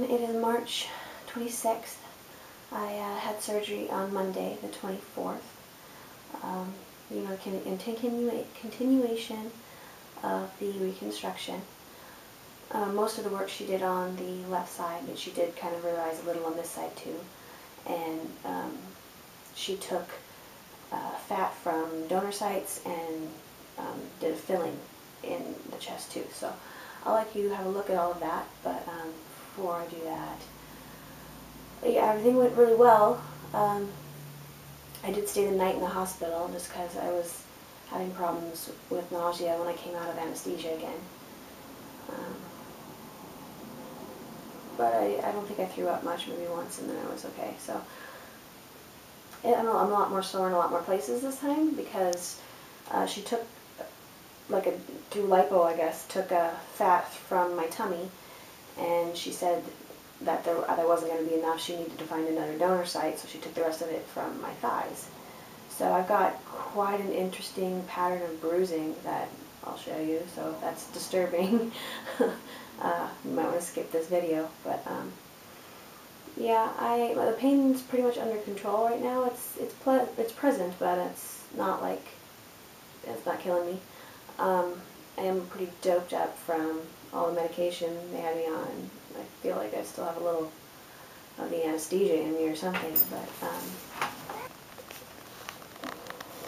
It is March 26th. I had surgery on Monday, the 24th. Continuation of the reconstruction. Most of the work she did on the left side, but she did kind of revise a little on this side too. And she took fat from donor sites and did a filling in the chest too. So I'll let you have a look at all of that, but before I do that, yeah, everything went really well. I did stay the night in the hospital just because I was having problems with nausea when I came out of anesthesia again. But I don't think I threw up much, maybe once, and then I was okay. So I'm a lot more sore in a lot more places this time because she took, through lipo, I guess, took fat from my tummy, and she said that there wasn't going to be enough. She needed to find another donor site, so she took the rest of it from my thighs. So I've got quite an interesting pattern of bruising that I'll show you, so if that's disturbing, you might want to skip this video. But yeah, the pain's pretty much under control right now. It's present, but it's not killing me. I am pretty doped up from all the medication they had me on. I feel like I still have a little of the anesthesia in me or something, but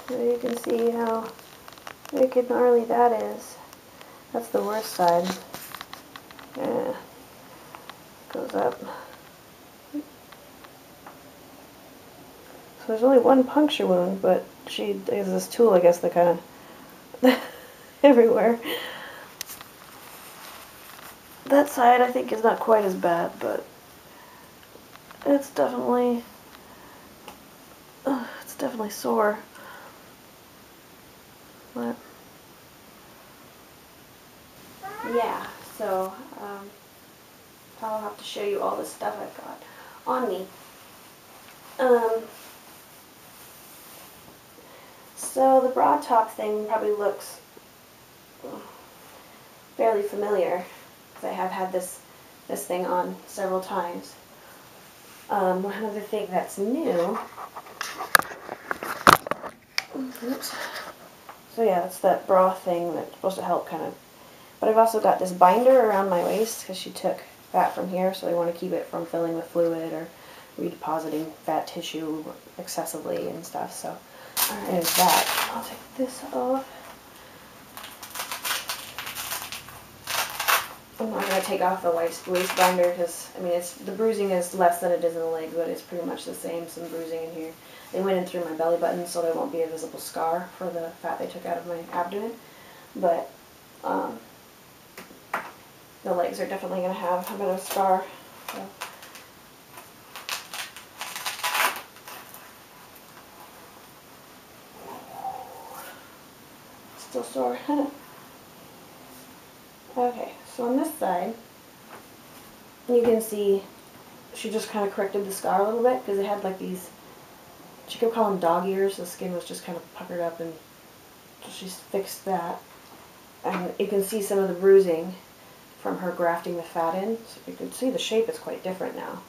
so you can see how wicked gnarly that is. That's the worst side. Yeah, goes up. So there's only one puncture wound, but she has this tool, I guess, that kind of everywhere. That side, I think, is not quite as bad, but it's definitely sore. But yeah, so I'll have to show you all the stuff I've got on me. So the broad top thing probably looks fairly familiar because I have had this thing on several times. One other thing that's new. Oops. So yeah, it's that bra thing that's supposed to help kind of. But I've also got this binder around my waist because she took fat from here, so I want to keep it from filling with fluid or redepositing fat tissue excessively and stuff. So there's that. I'll take this off. I'm not going to take off the waist binder because, I mean, the bruising is less than it is in the leg, but it's pretty much the same, some bruising in here. They went in through my belly button, so there won't be a visible scar for the fat they took out of my abdomen. But the legs are definitely going to have a bit of a scar. So. Still sore. Okay, so on this side, you can see she just kind of corrected the scar a little bit because it had like these, she could call them dog ears. The skin was just kind of puckered up, and so she's fixed that. And you can see some of the bruising from her grafting the fat in. So you can see the shape is quite different now.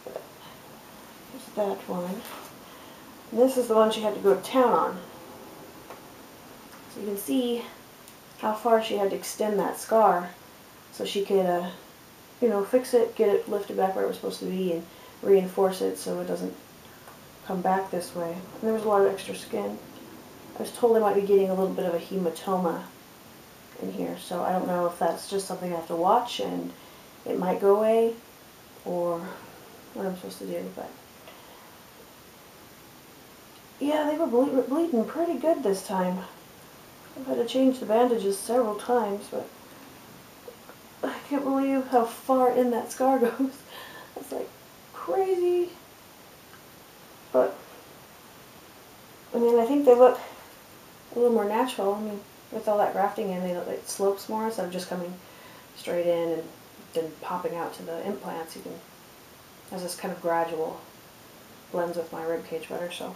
There's that one. And this is the one she had to go to town on. So you can see how far she had to extend that scar so she could, fix it, get it lifted back where it was supposed to be, and reinforce it so it doesn't come back this way. And there was a lot of extra skin. I was told I might be getting a little bit of a hematoma in here, so I don't know if that's just something I have to watch and it might go away, or what I'm supposed to do, but yeah, they were bleeding pretty good this time. I've had to change the bandages several times, but I can't believe how far in that scar goes. It's like crazy. But, I mean, I think they look a little more natural. I mean, with all that grafting in, they look like it slopes more instead of just coming straight in and then popping out to the implants. You can, has this kind of gradual blends with my rib cage better, so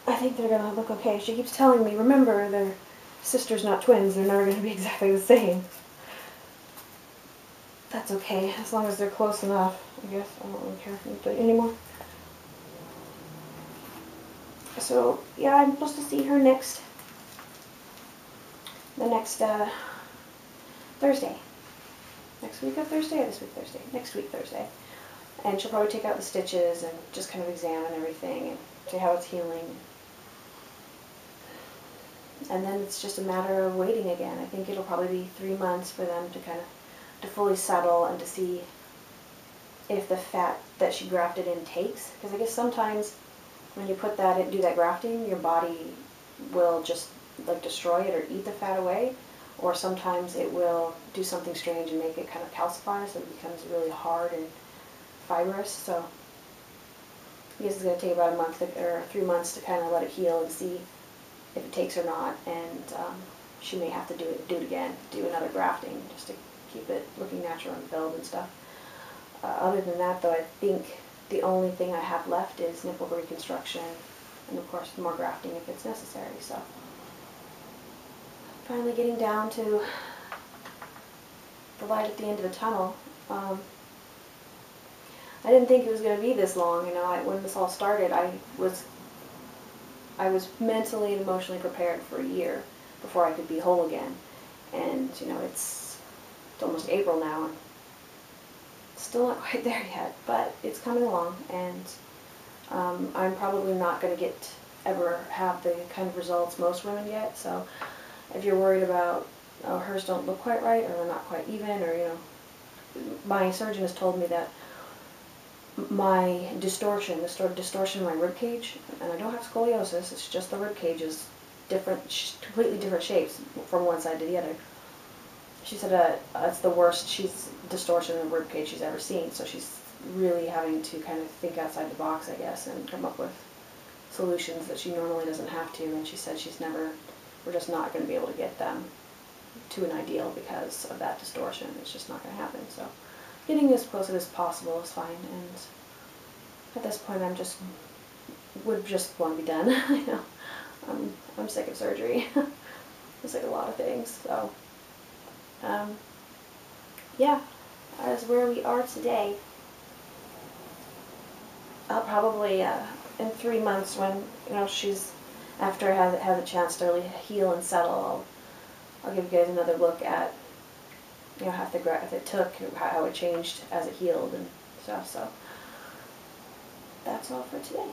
I think they're gonna look okay. She keeps telling me, remember, they're sisters, not twins. They're never gonna be exactly the same. That's okay, as long as they're close enough, I guess. I don't really care anymore. So, yeah, I'm supposed to see her the next Thursday. Next week of Thursday or this week Thursday? Next week Thursday. And she'll probably take out the stitches and just kind of examine everything and see how it's healing. And then it's just a matter of waiting again. I think it'll probably be 3 months for them to kind of to fully settle and to see if the fat that she grafted in takes. Because I guess sometimes when you put that in, do that grafting, your body will just like destroy it or eat the fat away, or sometimes it will do something strange and make it kind of calcify, so it becomes really hard and fibrous. So I guess it's going to take about a month or 3 months to kind of let it heal and see if it takes or not. And she may have to do it again, do another grafting just to keep it looking natural and build and stuff. Other than that, though, I think the only thing I have left is nipple reconstruction, and of course more grafting if it's necessary. So finally getting down to the light at the end of the tunnel. I didn't think it was going to be this long. You know, when this all started, I was mentally and emotionally prepared for a year before I could be whole again. And you know, it's almost April now, and still not quite there yet, but it's coming along. And I'm probably not going to ever have the kind of results most women get. So if you're worried about, oh, hers don't look quite right, or they're not quite even, or, you know, my surgeon has told me that my distortion, the distortion in my rib cage, and I don't have scoliosis, it's just the rib cage is different, completely different shapes from one side to the other. She said it's the worst distortion in the rib cage she's ever seen, so she's really having to kind of think outside the box, I guess, and come up with solutions that she normally doesn't have to. And she said we're just not going to be able to get them to an ideal because of that distortion. It's just not going to happen. So getting as close as possible is fine. And at this point, would just want to be done. You know, I'm sick of surgery. I'm sick of a lot of things. So yeah, that is where we are today. I'll probably in 3 months, when you know after I have a chance to really heal and settle, I'll give you guys another look at, you know, if it took, how it changed as it healed and stuff. So that's all for today.